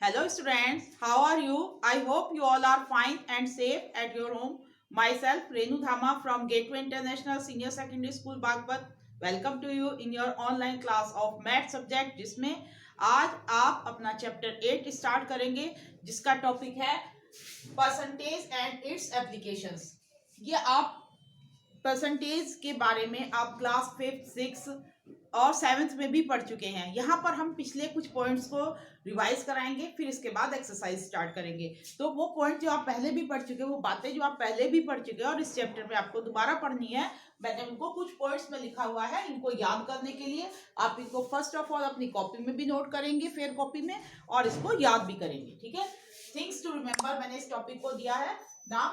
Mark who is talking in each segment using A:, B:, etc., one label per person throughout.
A: Hello students, how are you? I hope you all are fine and safe at your home. Myself Renu Dhama from Gateway International Senior Secondary School Bagpat. Welcome to you in your online class of math subject जिसमें आज आप अपना chapter 8 start करेंगे जिसका topic है percentage and it's applications. ये आप percentage के बारे में आप क्लास 5th 6th और 7th में भी पढ़ चुके हैं। यहाँ पर हम पिछले कुछ पॉइंट्स को रिवाइज कराएंगे, फिर इसके बाद एक्सरसाइज स्टार्ट करेंगे। तो वो पॉइंट जो आप पहले भी पढ़ चुके हैं, वो बातें जो आप पहले भी पढ़ चुके हैं और इस चैप्टर में आपको दोबारा पढ़नी है, मैंने उनको कुछ पॉइंट्स में लिखा हुआ है। इनको याद करने के लिए आप इनको फर्स्ट ऑफ ऑल अपनी कॉपी में भी नोट करेंगे, फेयर कॉपी में, और इसको याद भी करेंगे। ठीक है, थिंग्स टू रिमेंबर मैंने इस टॉपिक को दिया है ना।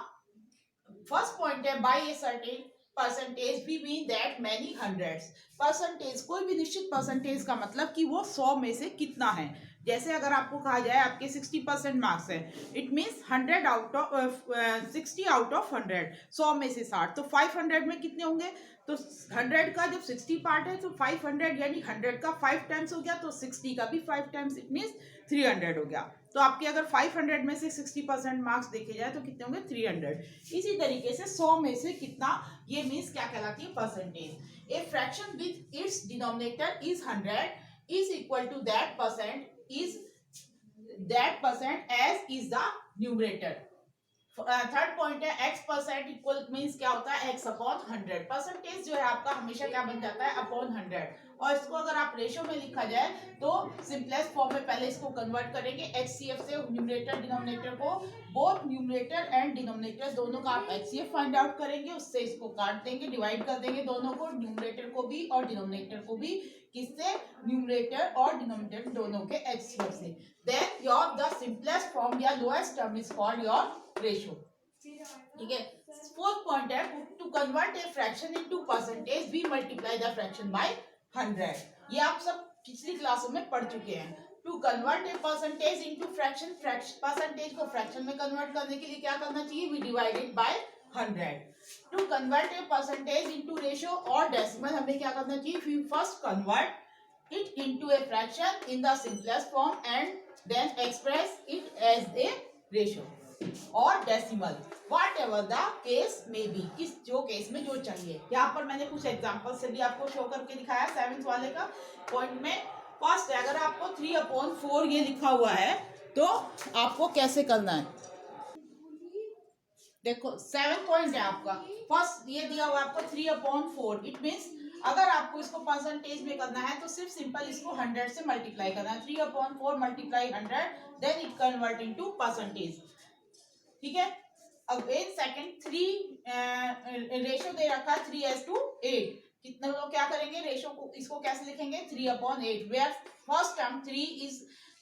A: फर्स्ट पॉइंट है बाय ए सर्टेन परसेंटेज भी mean that many hundreds. Percentage, कोई भी निश्चित परसेंटेज का मतलब कि वो 100 में से कितना है। जैसे अगर आपको कहा जाए आपके 60% मार्क्स है, it means 100 out of 60 out of 100, 100 में से 60, तो 500 में कितने होंगे। तो 100 का जब 60 पार्ट है तो 500 यानी 100 का 5 टाइम्स हो गया, तो 60 का भी 5 टाइम्स, इट मीन्स 300 हो गया। तो आपके अगर 500 में से 60% मार्क्स देखे जाए तो कितने होंगे, 300। इसी तरीके से 100 में से कितना, ये मीन्स क्या कहलाती है, percentage. A fraction with its denominator is 100 is equal to that percent as is the numerator. Third point है एक्स परसेंट इक्वल मीन्स क्या होता है, एक्स अपॉन 100। परसेंटेज जो है आपका हमेशा क्या बन जाता है, अपॉन 100। और इसको अगर आप रेशो में लिखा जाए तो सिंपलेस्ट फॉर्म में पहले इसको कन्वर्ट करेंगे एचसीएफ से न्यूमरेटर डिनोमिनेटर को। बोथ न्यूमरेटर एंड डिनोमिनेटर दोनों का आप एचसीएफ फाइंड आउट करेंगे, उससे इसको काट देंगे, डिवाइड कर देंगे दोनों को, न्यूमरेटर को भी और डिनोमिनेटर को भी। किससे, न्यूमरेटर और डिनोमिनेटर दोनों के एचसीएफ से। Then your the simplest form या lowest term is called your ratio. ठीक है, फोर्थ पॉइंट है to convert a fraction into percentage we multiply the fraction by 100। ये आप सब पिछली क्लासों में पढ़ चुके हैं। To convert a percentage into fraction, percentage को फ्रैक्शन में कन्वर्ट करने के लिए क्या करना चाहिए, we divided by 100। To convert a percentage into ratio और डेसिमल हमें क्या करना चाहिए, we first convert it into a fraction in the simplest form and then express it as a ratio और decimal, whatever the case में be, किस जो case में जो चाहिए। यहाँ पर मैंने कुछ एग्जांपल से भी आपको शो करके दिखाया 7th वाले का पॉइंट में। फर्स्ट है, अगर आपको 3/4 ये लिखा हुआ है तो आपको कैसे करना है, देखो 7th पॉइंट है आपका। फर्स्ट ये दिया हुआ आपको 3/4, इट मीन्स अगर आपको इसको परसेंटेज में करना है तो सिर्फ सिंपल इसको 100 से मल्टीप्लाई करना है। 3/4 multiply 100 then it convert into percentage. ठीक है, अब एक सेकंड 3 रेशो दे रखा है 3:8। कितने लोग क्या करेंगे, रेशो को इसको कैसे लिखेंगे, 3/8, where first term 3 is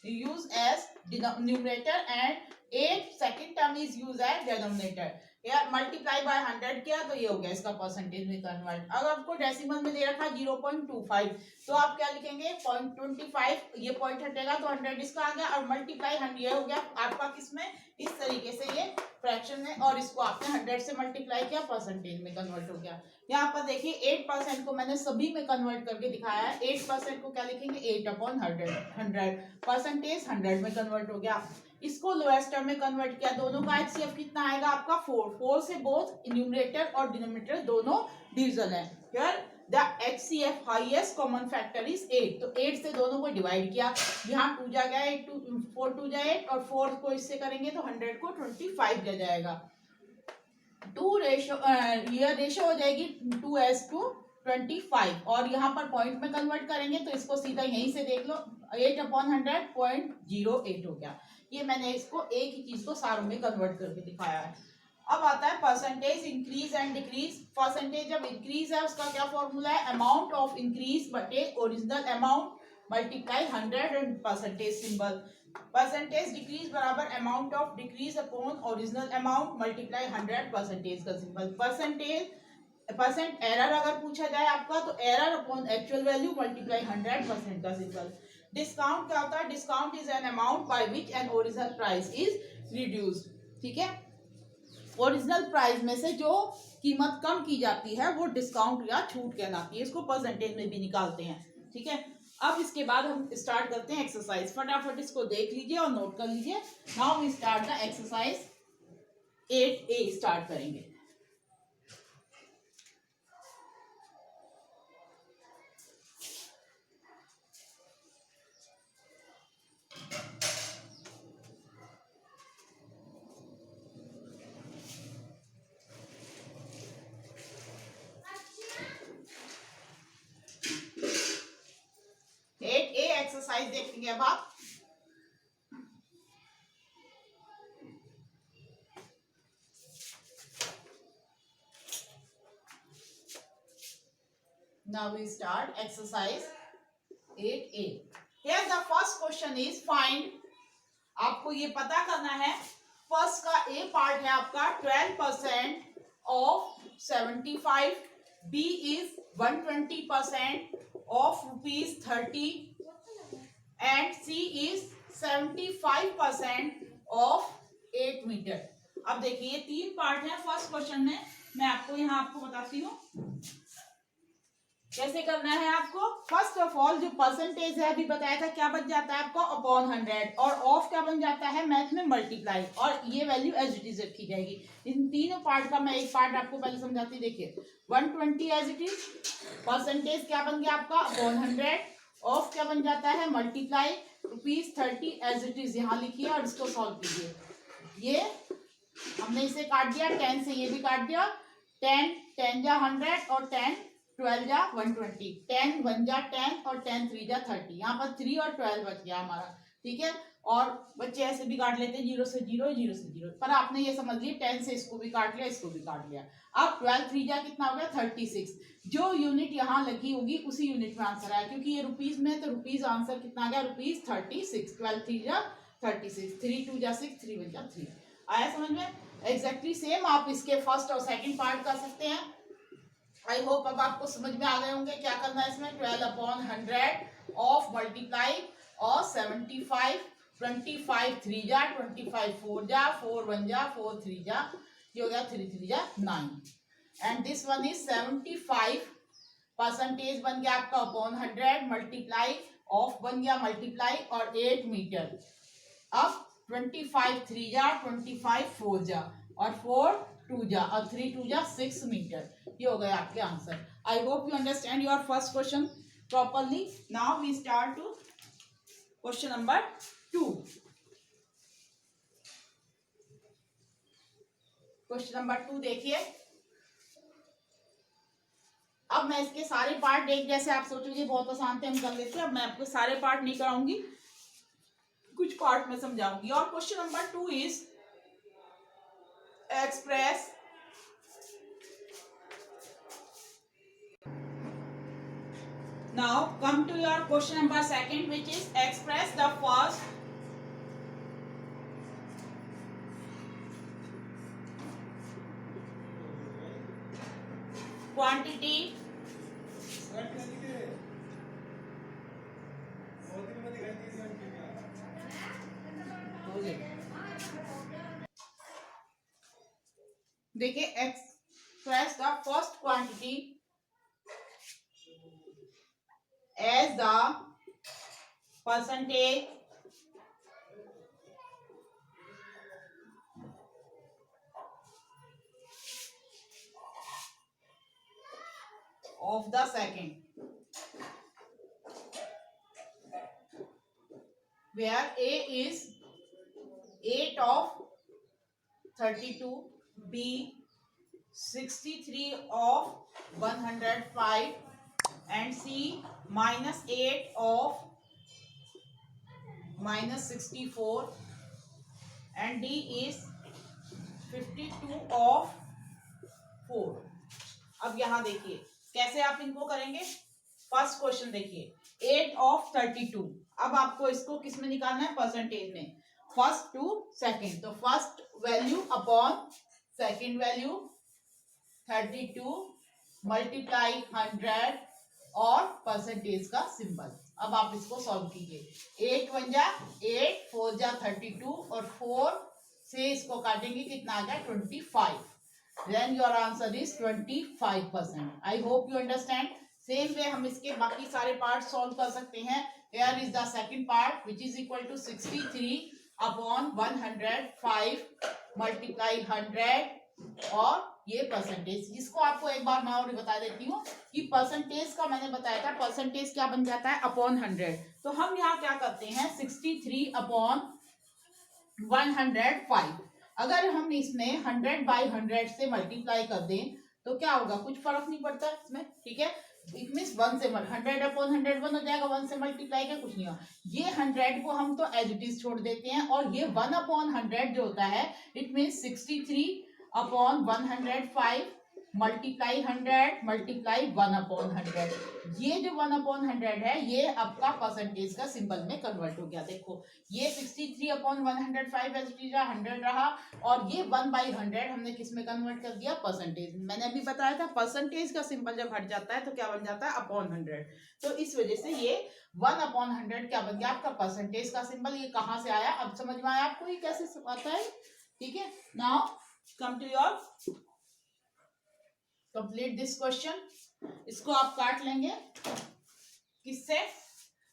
A: use as numerator and 8 second term is use as denominator. यार मल्टीप्लाई बाय 100 किया तो ये हो गया इसका परसेंटेज में कन्वर्ट। अगर आपको डेसिमल में दे रखा 0.25 तो आप क्या लिखेंगे, 0.25, ये पॉइंट हटेगा तो 100 इसका आ गया, और मल्टीप्लाई 100 ये हो गया आपका किसमें, इस तरीके से ये फ्रैक्शन में, और इसको आपने 100 से मल्टीप्लाई किया, परसेंटेज में कन्वर्ट हो गया। यहाँ पर देखिए 8% को मैंने सभी में कन्वर्ट करके दिखाया है। 8% को क्या लिखेंगे, 8/100, परसेंटेज 100 में कन्वर्ट हो गया। इसको लोएस्ट टर्म में कन्वर्ट किया, दोनों का एचसीएफ कितना आएगा आपका 4 से बोथ न्यूमरेटर और डिनोमिनेटर दोनों डिविजन है। Here the HCF highest common factor is 8, तो 8 से दोनों को डिवाइड किया, यहाँ 2 जा गया, 4 2 जा 8, और 4 को इससे करेंगे तो 100 को 25 दिया जाएगा। 2 रेशो, ये रेशो हो जाएगी 2:25, और यहाँ पर पॉइंट में कन्वर्ट करेंगे तो इसको सीधा यहीं से देख लो, 8/100 0.08 हो गया। ये मैंने इसको एक ही चीज को सारों में कन्वर्ट करके दिखाया है। अब आता है percentage increase and decrease. Percentage जब इंक्रीज है उसका क्या फॉर्मूला है, अमाउंट ऑफ इंक्रीज बटे original amount multiply 100 and percentage symbol. Percentage decrease बराबर amount of decrease upon original amount multiply 100 percentage का सिंबल। परसेंट एरर अगर पूछा जाए आपका तो error upon actual value multiply 100% का सिंबल। डिस्काउंट क्या होता है, discount is an amount by which an original price is reduced. ठीक है, ओरिजिनल प्राइस में से जो कीमत कम की जाती है वो डिस्काउंट या छूट कहलाती है, इसको परसेंटेज में भी निकालते हैं। ठीक है, अब इसके बाद हम स्टार्ट करते हैं एक्सरसाइज। फटाफट इसको देख लीजिए और नोट कर लीजिए। Now we start the exercise 8A start करेंगे। एक्सरसाइज देखेंगे अब आप। Now we start exercise 8A. Here the first question is find. आपको ये पता करना है, फर्स्ट का ए पार्ट है आपका 12% of 75, B is 120% of ₹30 and C is 75% of 8 meter. अब देखिए ये तीन पार्ट है फर्स्ट क्वेश्चन में। मैं आपको यहाँ आपको बताती हूँ कैसे करना है आपको। फर्स्ट ऑफ ऑल जो परसेंटेज है अभी बताया था क्या बन जाता है आपको अपॉन 100, और ऑफ क्या बन जाता है मैथ में मल्टीप्लाई, और ये वैल्यू एज इट इज रखी जाएगी। इन तीनों पार्ट का मैं एक पार्ट आपको पहले समझाती। देखिए 120 एज इट इज, परसेंटेज क्या बन गया आपका अपॉन 100, ऑफ क्या बन जाता है मल्टीप्लाई, ₹30 एज इट इज यहाँ लिखिए और इसको सॉल्व कीजिए। ये हमने इसे काट दिया 10 से, ये भी काट दिया। 10 जा 100 और 10 12 जा 120, 10 1 जा 10 और 10 3 जा 30। यहाँ पर 3 और 12 बच गया हमारा, ठीक है। और बच्चे ऐसे भी काट लेते हैं 0 से 0 0 से 0, पर आपने ये समझ लिया 10 से इसको भी काट लिया इसको भी काट लिया। अब 12 3 जा कितना हो गया 36। जो यूनिट यहाँ लगी होगी उसी यूनिट में आंसर आया, क्योंकि ये रुपीज में, तो रुपीज आंसर कितना आ गया ₹36। 12 3 जा 36, 3 2 जा 6, 3 1 जा 3। आया समझ में? एग्जैक्टली सेम आप इसके फर्स्ट और सेकंड पार्ट कर सकते हैं। आई होप अब आपको समझ में आ गए होंगे क्या करना है इसमें। 12/100 ऑफ मल्टीप्लाई और 75, 25 3 जा 25 4 जा 4 1 जा 4 3 जा, ये हो गया 3 3 जा 9। And this one is 75 percentage बन गया आपका अपॉन 100, मल्टीप्लाई ऑफ बन गया मल्टीप्लाई और 8 मीटर। अब 25 3 जा 25 4 जा और 4 2 जा और 3 2 जा 6 मीटर। ये हो गया आपके answer. I hope you understand your first question properly. Now we start to question number 2। Question number 2 देखिए। अब मैं इसके सारे पार्ट एक जैसे आप सोचोगे बहुत आसान थे हम कर लेते हैं। अब मैं आपको सारे पार्ट नहीं कराऊंगी, कुछ पार्ट में समझाऊंगी। और question number 2 is express now come to your question number 2, which is express the first quantity देखिए express the first quantity as the percentage of the second, where A is 8 of 32, B 63 of 105 and C -8 of -64 and D is 52 of 4। अब यहाँ देखिए कैसे आप इनको करेंगे। First question देखिए 8 of 32। अब आपको इसको किस में निकालना है परसेंटेज में, फर्स्ट टू सेकंड। तो first value upon second value 32 multiply 100 और परसेंटेज का सिंबल। अब आप इसको सॉल्व कीजिए। 8 1 जा 8, 4 जा 32 और 4 से इसको काटेंगे कितना आ गया 25। Then your answer is 25%. I hope you understand. Same way हम इसके बाकी सारे पार्ट सॉल्व कर सकते हैं। Here is the second part which is equal to 63 upon 105 multiply 100 और ये परसेंटेज, जिसको आपको एक बार मैं और बता देती हूँ कि परसेंटेज का मैंने बताया था, परसेंटेज क्या बन जाता है अपॉन 100। तो हम यहाँ क्या करते हैं 63 अपॉन 105, अगर हम इसमें 100/100 से मल्टीप्लाई कर दें तो क्या होगा, कुछ फर्क नहीं पड़ता इसमें, ठीक है। इट मीन 1 से 100/100 1 हो जाएगा, 1 से मल्टीप्लाई का कुछ नहीं होगा। ये 100 को हम तो एज इट इज छोड़ देते हैं और ये 1/100 जो होता है it mean 63 upon 105 multiply 100 multiply 1/100। ये जो 1/100 है ये आपका परसेंटेज का सिंबल में कन्वर्ट हो गया। देखो ये 63 अपॉन 105 100 रहा और ये 1/100 हमने किस में कन्वर्ट कर दिया, परसेंटेज। मैंने अभी बताया था परसेंटेज का सिंबल जब हट जाता है तो क्या बन जाता है अपॉन 100। तो इस वजह से ये 1/100 क्या बन गया आपका परसेंटेज का सिंबल। ये कहाँ से आया, अब समझ में आया आपको ये कैसे आता है, ठीक है। Now come to your complete this question. इसको आप काट लेंगे किससे,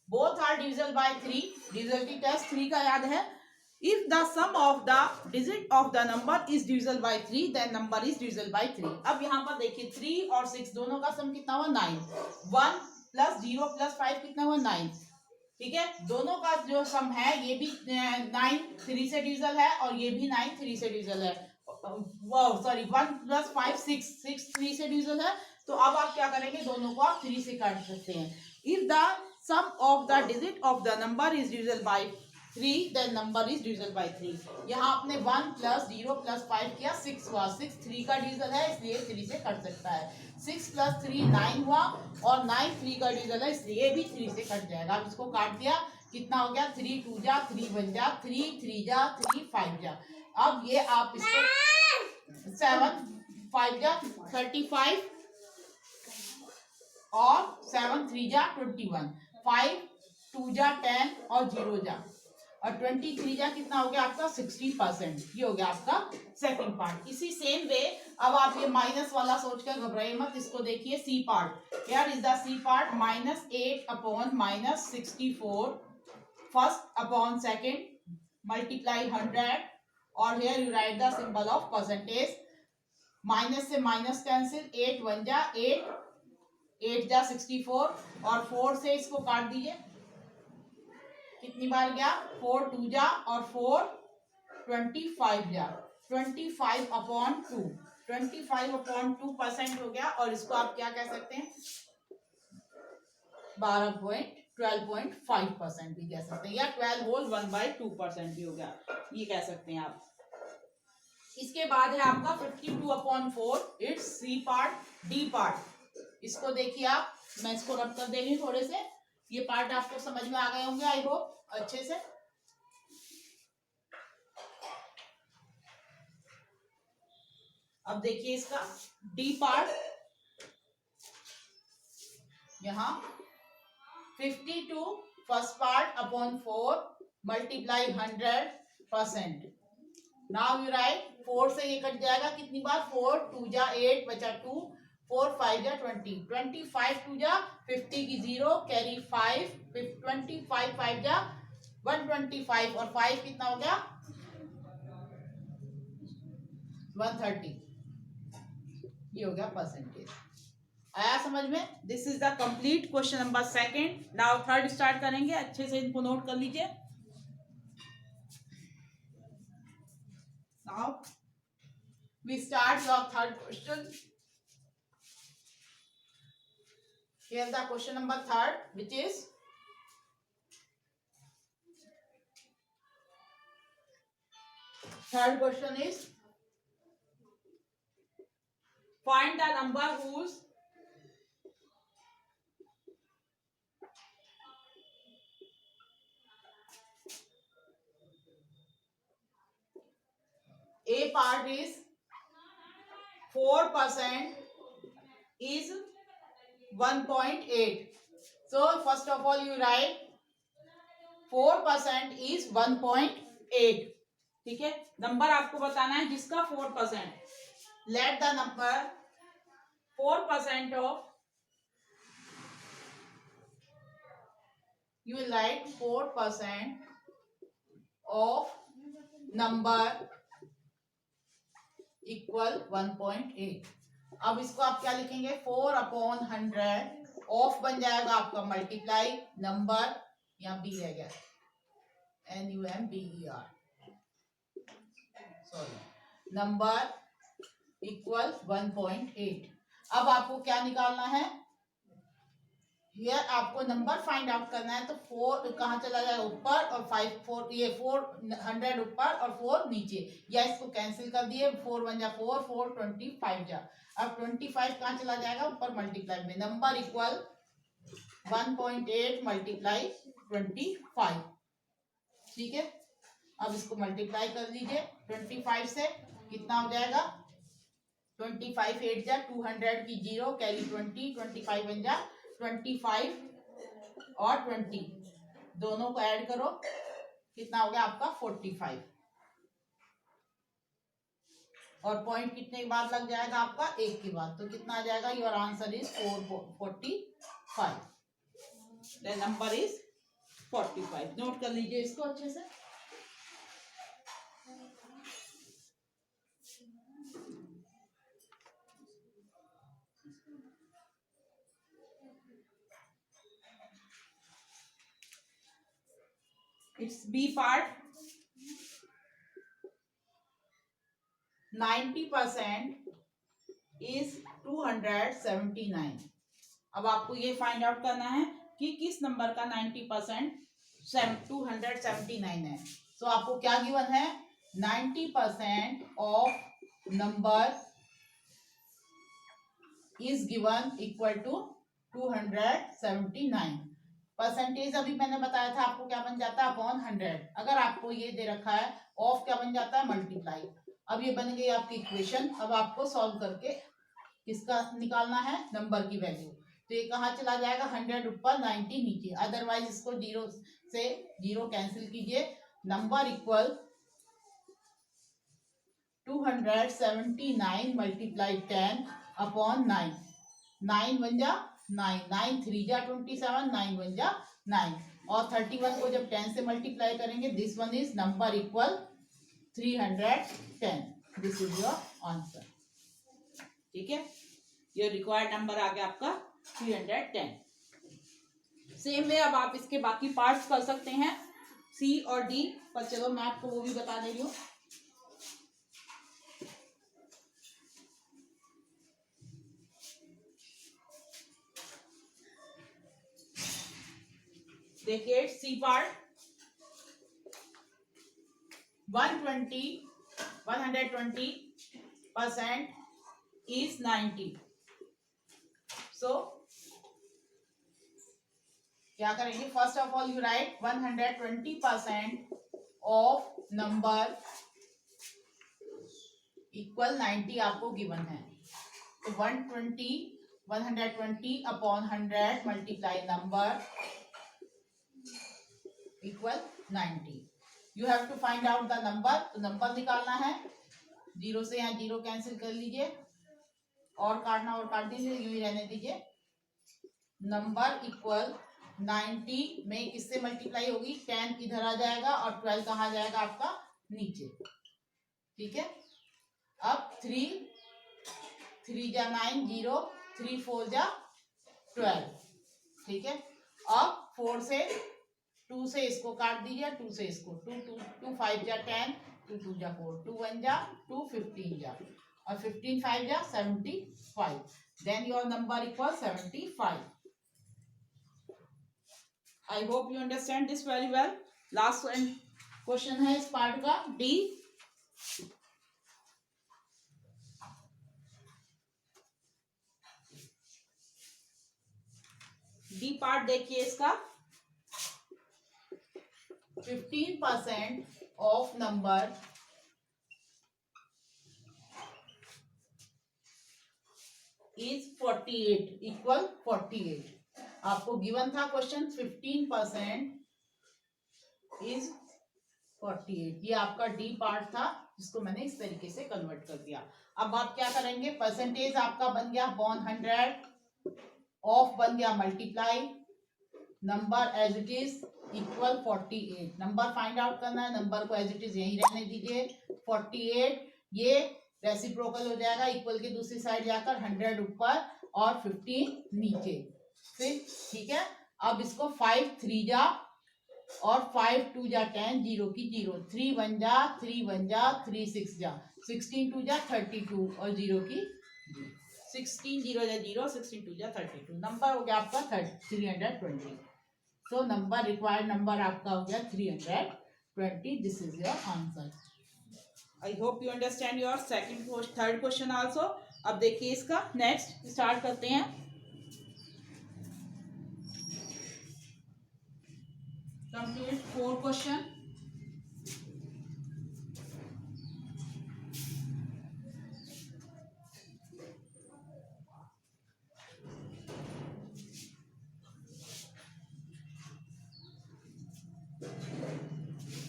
A: both are divisible by 3, divisibility test 3 का याद है। If the sum of the digit of the number is divisible by 3 then number is divisible by 3। अब यहाँ पर देखिए 3 और 6 दोनों का सम कितना हुआ 9, 1 प्लस 0 प्लस 5 कितना हुआ 9, ठीक है। दोनों का जो सम है ये भी 9 3 से डिविजिबल है और ये भी 9 3 से डिविजिबल है। सॉरी 1 प्लस 5 6 3 से डिविजिबल है। तो अब आप क्या करेंगे, दोनों को आप 3 से काट सकते हैं। If the sum of the digit of the number is divisible by 3 then number is divisible by 3। यहाँ आपने 1 प्लस 0 प्लस 5 किया 6 हुआ, 6 3 का डिविजिबल है इसलिए 3 से कट सकता है। 6 प्लस 3 9 हुआ और 9 3 का डिविजिबल है इसलिए भी 3 से कट जाएगा। अब इसको काट दिया, कितना हो गया 3 2 जा 3 1 जा 3 3 जा 3 5 जा। अब ये आप इसको 7 5 जा 35 और 7 3 जा 21, 5 2 जा 10 और 0 जा और 23 जा कितना हो गया आपका 60%। ये हो गया आपका सेकंड पार्ट। इसी सेम वे अब आप ये माइनस वाला सोचकर घबराइए मत, इसको देखिए C part. Here is the C part -8 upon -64 first upon second multiply 100 और here you write the symbol of percentage. Minus से माइनस कैंसिल, 8 1 जा 8 8 जा 64 और 4 से इसको काट दीजिए, कितनी बार गया 4 2 जा और 4 25 जा 25 अपॉन 2 25 अपॉन 2% हो गया। और इसको आप क्या कह सकते हैं 12.5% भी कह सकते हैं या 12 होल 1/2% भी हो गया, ये कह सकते हैं आप। इसके बाद है आपका 52 upon 4, it's C part. D part इसको देखिए आप, मैं इसको रब कर दे रही हूँ थोड़े से, ये पार्ट आपको समझ में आ गए होंगे आई होप अच्छे से। अब देखिए इसका डी पार्ट, यहां 52 first part upon 4 multiply 100%। Now you right 4 से ये कट जाएगा कितनी बार 4 2 जा 8 बचा 2 4 5 जा 20 25 2 जा 50 की 0 कैरी 5 25 5 जा 125 और 5 कितना हो गया 130। ये हो गया परसेंटेज। आया समझ में। This is the complete question number second. Now third start करेंगे, अच्छे से इनको नोट कर लीजिए। Now we start your third question. Here the question number third, which is third question is find the number whose A part is 4% is 1.8. So first of all you write 4% is 1.8. ठीक है, number आपको बताना है जिसका 4%। Let the number 4% of you will write 4% of number equal 1.8. अब इसको आप क्या लिखेंगे, 4/100 ऑफ बन जाएगा आपका मल्टीप्लाई नंबर, यहाँ बी है गया NUMBER, सॉरी, नंबर इक्वल 1.8। अब आपको क्या निकालना है, ये आपको नंबर फाइंड आउट करना है। तो 4 कहाँ चला जाएगा, ऊपर, और 400 ऊपर और 4 नीचे, या इसको कैंसिल कर दिए, 4 1 जा 4, 4 25 जा। अब 25 कहाँ चला जाएगा, ऊपर मल्टीप्लाई में, नंबर इक्वल 1.8 मल्टीप्लाई 25, ठीक है। अब इसको मल्टीप्लाई कर लीजिए 25 से, कितना हो जाएगा, 25 8 जा 200 की 0 कैरी 20, 25 बन जा 25 और 20 दोनों को ऐड करो, कितना हो गया आपका 45, और पॉइंट कितने के बाद लग जाएगा आपका, 1 के बाद, तो कितना आ जाएगा, your answer is 445, the number is 45। Note कर लीजिए इसको अच्छे से। It's B part. 90% is 279। अब आपको ये फाइंड आउट करना है कि किस नंबर का 90% 279 है। तो आपको क्या गिवन है, 90% of number is given equal to 279। Percentage अभी मैंने बताया था आपको क्या बन जाता है, अपॉन 100। अगर आपको ये दे रखा है ऑफ, क्या बन जाता है, मल्टीप्लाई। अब ये बन गई आपकी इक्वेशन। अब आपको सॉल्व करके किसका निकालना है, नंबर की वैल्यू। तो ये कहाँ चला जाएगा, 100 ऊपर 90 नीचे, अदरवाइज इसको 0 से 0 कैंसिल कीजिए, नंबर इक्वल 279 मल्टीप्लाई 10 अपॉन 9, 9 बन जा 9, 9 3 जा 27, 9 बन जा 9, और 31 को जब 10 से मल्टीप्लाई करेंगे, this one is number equal 310। This is your answer, ठीक है। ये रिक्वायर्ड नंबर आ गया आपका 310। सेम वे अब आप इसके बाकी पार्ट्स कर सकते हैं, सी और डी, पर चलो मैं आपको वो भी बता दे रही हूँ। देखिए सी पार्ट, 120% is 90। सो क्या करेंगे, first of all you write 120% of number equal 90 आपको गिवन है। तो 120 upon 100 multiply number equal 90। You have to find out the number. तो नंबर निकालना है, 0 से यहाँ 0 कैंसिल कर लीजिए, और काटना और काट दीजिए, यूं ही रहने दीजिए। नंबर इक्वल 90 में किससे मल्टीप्लाई होगी, 10 इधर आ जाएगा और 12 कहाँ आ जाएगा आपका, नीचे, ठीक है। अब 3 जा 9, 0 3 4 जा 12, ठीक है। अब 4 से 2 से इसको काट दीजिए, 2 से इसको, 2 5 जा 10, 2 जा 4, 2 1 जा 2, 15 जा, और 15 5 जा 75। Then your number equal 75। I hope you understand this very well. Last question है इस पार्ट का, डी। डी पार्ट देखिए इसका, 15% ऑफ नंबर इज 48 इक्वल 48। आपको गिवन था क्वेश्चन 15% इज 48। ये आपका डी पार्ट था, जिसको मैंने इस तरीके से कन्वर्ट कर दिया। अब आप क्या करेंगे, परसेंटेज आपका बन गया अपॉन 100, ऑफ बन गया multiply, number as it is equal 48। Number find out करना है, नंबर को एज इट इज यही रहने दीजिए 48। ये रेसिप्रोकल हो जाएगा, इक्वल के दूसरी साइड जाकर 100 ऊपर और 15 नीचे। फिर ठीक है, अब इसको 5 3 जा और 5 2 जा 10, 0 की 0, 3 1 जा 3 1 जा 3 6 जा 16 2 जा 32 और 0 की 16 0 जा 0, 16 2 जा 32। नंबर हो गया आपका 320। सो नंबर रिक्वायर्ड नंबर आपका हो गया 320। This is your answer. I hope you understand your third question also. अब देखिए इसका नेक्स्ट स्टार्ट करते हैं। Complete 4 question.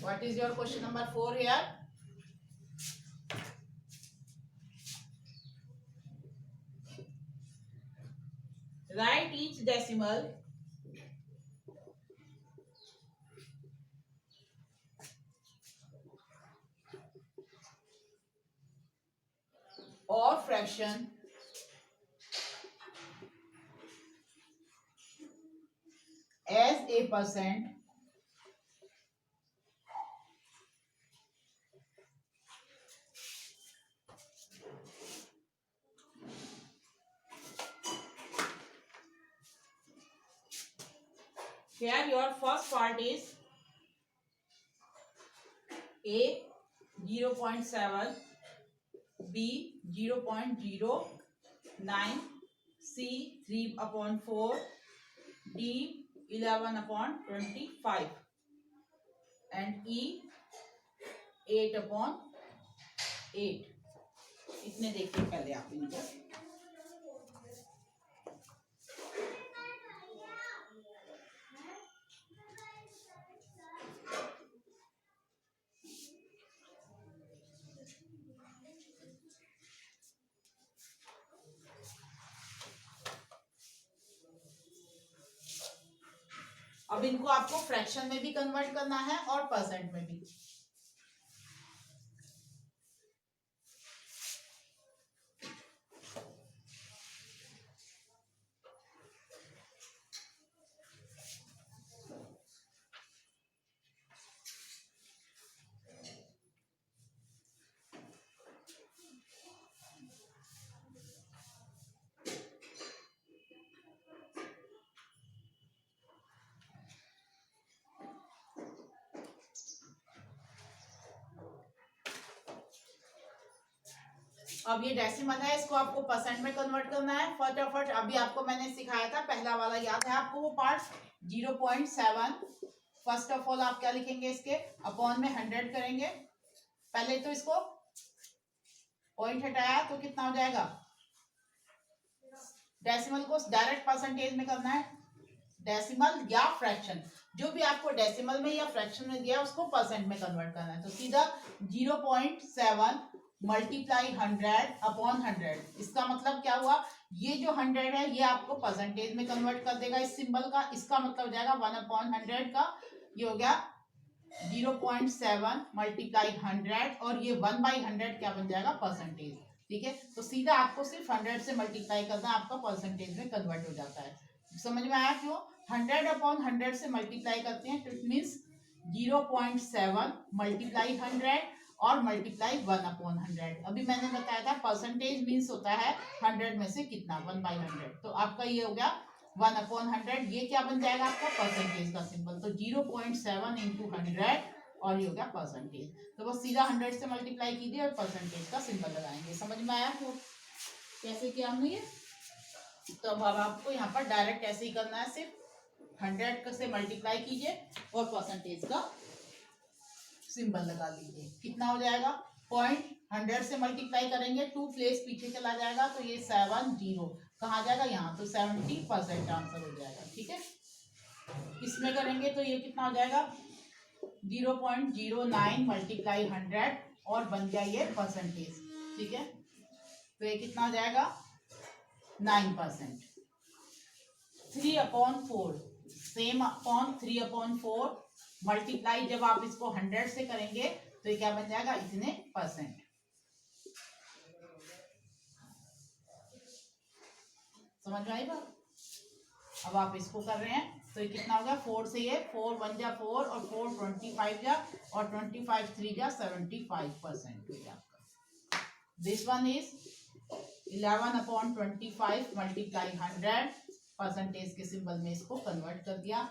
A: What is your question number 4 here? Write each decimal or fraction as a percent here. Your first part is A 0.7, B 0.09, C 3/4, D 11/25 and E 8/8। इतने देखिए पहले आप इनको। अब इनको आपको फ्रैक्शन में भी कन्वर्ट करना है और परसेंट में भी। अब ये डेसिमल है, इसको आपको परसेंट में कन्वर्ट करना है फटाफट। अभी आपको मैंने सिखाया था पहला वाला, याद है आपको वो पार्ट 0.7। फर्स्ट ऑफ ऑल आप क्या लिखेंगे, इसके अपॉन में 100 करेंगे। पहले तो इसको पॉइंट हटाया तो कितना हो जाएगा, डेसिमल को डायरेक्ट परसेंटेज में करना है। डेसिमल या फ्रैक्शन, जो भी आपको डेसिमल में या फ्रैक्शन में दिया उसको परसेंट में कन्वर्ट करना है। तो सीधा 0.7 मल्टीप्लाई 100/100। इसका मतलब क्या हुआ, ये जो 100 है ये आपको परसेंटेज में कन्वर्ट कर देगा इस सिंबल का। इसका मतलब हो जाएगा 1/100 का, ये हो गया 0.7 मल्टीप्लाई 100 और ये 1/100 क्या बन जाएगा, परसेंटेज। ठीक है, तो सीधा आपको सिर्फ 100 से मल्टीप्लाई करना, आपका परसेंटेज में कन्वर्ट हो जाता है। समझ में आया क्यों? 100/100 से मल्टीप्लाई करते हैं तो इट मीन्स 0.7 मल्टीप्लाई 100 और मल्टीप्लाई 1/100। अभी मैंने बताया था परसेंटेज मीन्स होता है 100 में से कितना, 1/100। तो आपका ये हो गया 1/100। ये क्या बन जाएगा आपका, परसेंटेज का सिंबल। तो 0.7 इंटू 100 और ये हो गया परसेंटेज। तो बस सीधा 100 से मल्टीप्लाई कीजिए और परसेंटेज का सिंबल लगाएंगे। समझ में आया तो कैसे किया हमने ये? तो अब आपको यहाँ पर डायरेक्ट ऐसे ही करना है, सिर्फ 100 से मल्टीप्लाई कीजिए और परसेंटेज का सिंबल लगा दीजिए। कितना हो जाएगा, पॉइंट 100 से मल्टीप्लाई करेंगे 2 प्लेस पीछे चला जाएगा तो ये 70 कहाँ जाएगा, यहाँ। तो 70% आंसर हो जाएगा। ठीक है, इसमें करेंगे तो ये कितना हो जाएगा, 0.09 मल्टीप्लाई 100 और बन गया ये परसेंटेज। ठीक है, तो ये कितना हो जाएगा, 9%। 3/4 सेम अपॉन 3/4 मल्टीप्लाई जब आप इसको 100 से करेंगे तो ये क्या बन जाएगा, इतने परसेंट। समझ में आई बात? अब आप इसको कर रहे हैं तो ये कितना होगा, 4 से ये 4 1 जा 4 और 4 25 जा और 25 3 जा 75% हो गया आपका। This one is 11/25 multiply 100 percentage के सिंबल में इसको कन्वर्ट कर दिया।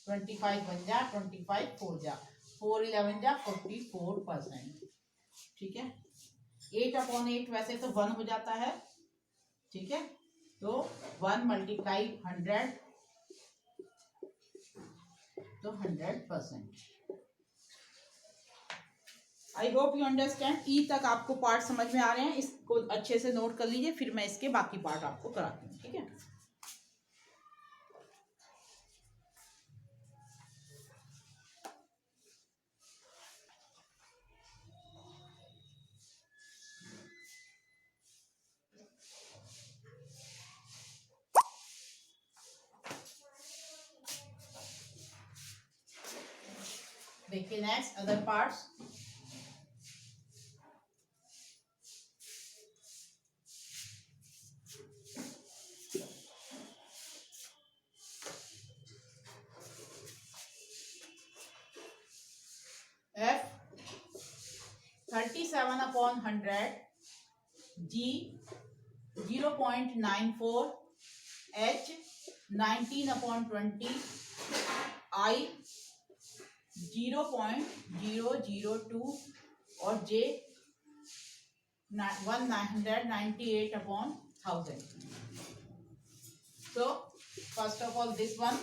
A: 25 1 जा 25 4 जा 4 11 जा 44%। ठीक है, 8/8 वैसे तो 1 हो जाता है। ठीक है, तो 1 मल्टीप्लाई 100 तो 100%। I hope you understand. E तक आपको पार्ट समझ में आ रहे हैं, इसको अच्छे से नोट कर लीजिए, फिर मैं इसके बाकी पार्ट आपको कराती हूँ। ठीक है, देखिए next other parts. F 37/100, G 0.94, H 19/20, I 0.002 और J 198/1000। So first of all this one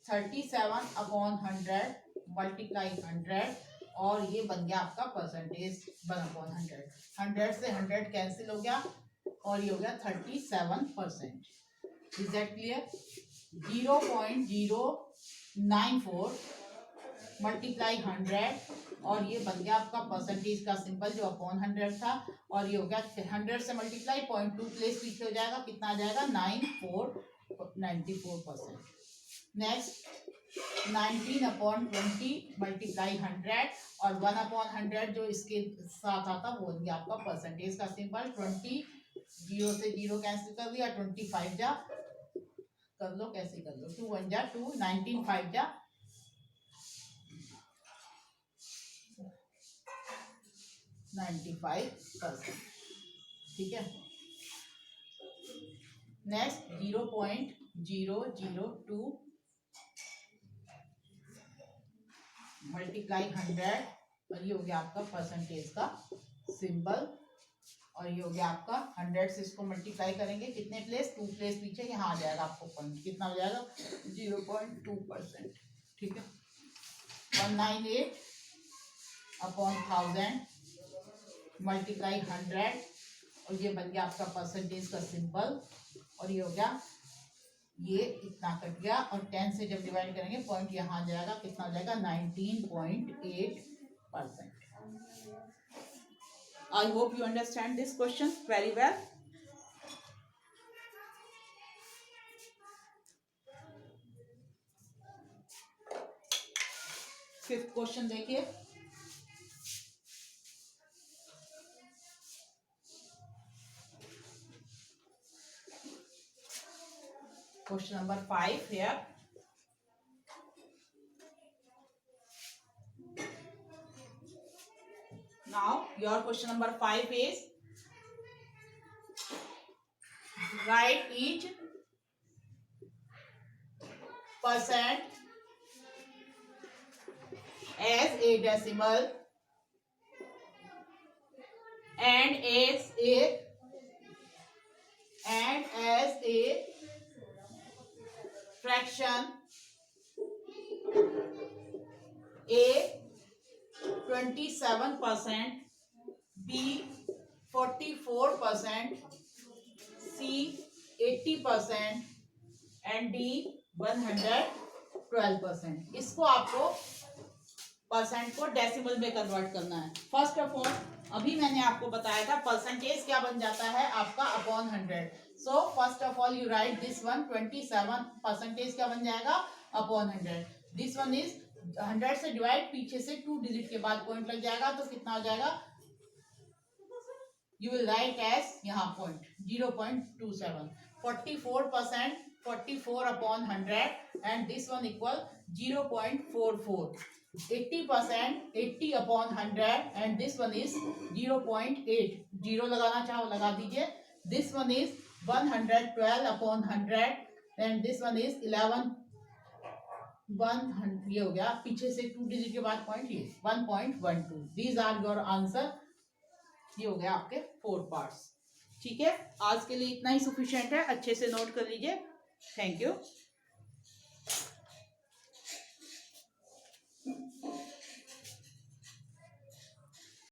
A: 37/100 multiply 100 और ये बन गया आपका परसेंटेज 1/100। 100 से 100 कैंसिल हो गया और ये हो गया 37%। Is that clear? 0.094 मल्टीप्लाई 100 और ये बन गया आपका परसेंटेज का सिंबल जो अपॉन 100 था और ये हो गया 100 से मल्टीप्लाई 0.2 प्लेस पीछे हो जाएगा, कितना आ जाएगा 94%। नेक्स्ट 19/20 मल्टीप्लाई 100 और 1/100 जो इसके साथ आता वो बन गया आपका परसेंटेज का सिंबल। 20 0 से 0 कैंसिल कर दिया, 25 जा कर लो, कैसे कर लो, 2 1 जा 2, 19 5 जा 95%। ठीक है, नेक्स्ट 0.002 मल्टीप्लाई 100 और ये हो गया आपका परसेंटेज का सिंबल और ये हो गया आपका 100 से इसको मल्टीप्लाई करेंगे कितने प्लेस, 2 प्लेस पीछे, यहाँ आ जाएगा आपको पॉइंट, कितना हो जाएगा 0.2%। ठीक है, 198/1000 मल्टीप्लाई 100 और ये बन गया आपका परसेंटेज का सिंबल और ये हो गया, ये इतना कट गया और 10 से जब डिवाइड करेंगे पॉइंट यहाँ आ जाएगा, कितना हो जाएगा 19.8%। आई hope you understand this question very well. Fifth question देखिए, question number 5 here. Now your question number 5 is write each percent as a decimal and as a fraction, A 27%, B 44%, C 80% and D 112%। इसको आपको percent को decimal में convert करना है। First of all अभी मैंने आपको बताया था परसेंटेज क्या बन जाता है आपका upon 100। So first of all you right this one 27 percentage क्या बन जाएगा अपॉन 100। दिस वन इज 100 से डिवाइड, पीछे से 2 डिजिट के बाद पॉइंट लग जाएगा तो कितना हो जाएगा, यू विल राइट एज यहाँ point 0.27। 44%, 44 upon 100 and this one equal 0.44। 80%, 80 upon 100 and this one is 0.8। Zero लगाना चाहो लगा दीजिए। This one is 112 upon 100 and this one is 11 100, ये हो गया पीछे से 2 डिजिट के बाद पॉइंट, ये 1.12। These are your answer. ये हो गया आपके 4 पार्ट्स। ठीक है, आज के लिए इतना ही सफिशिएंट है, अच्छे से नोट कर लीजिए। Thank you.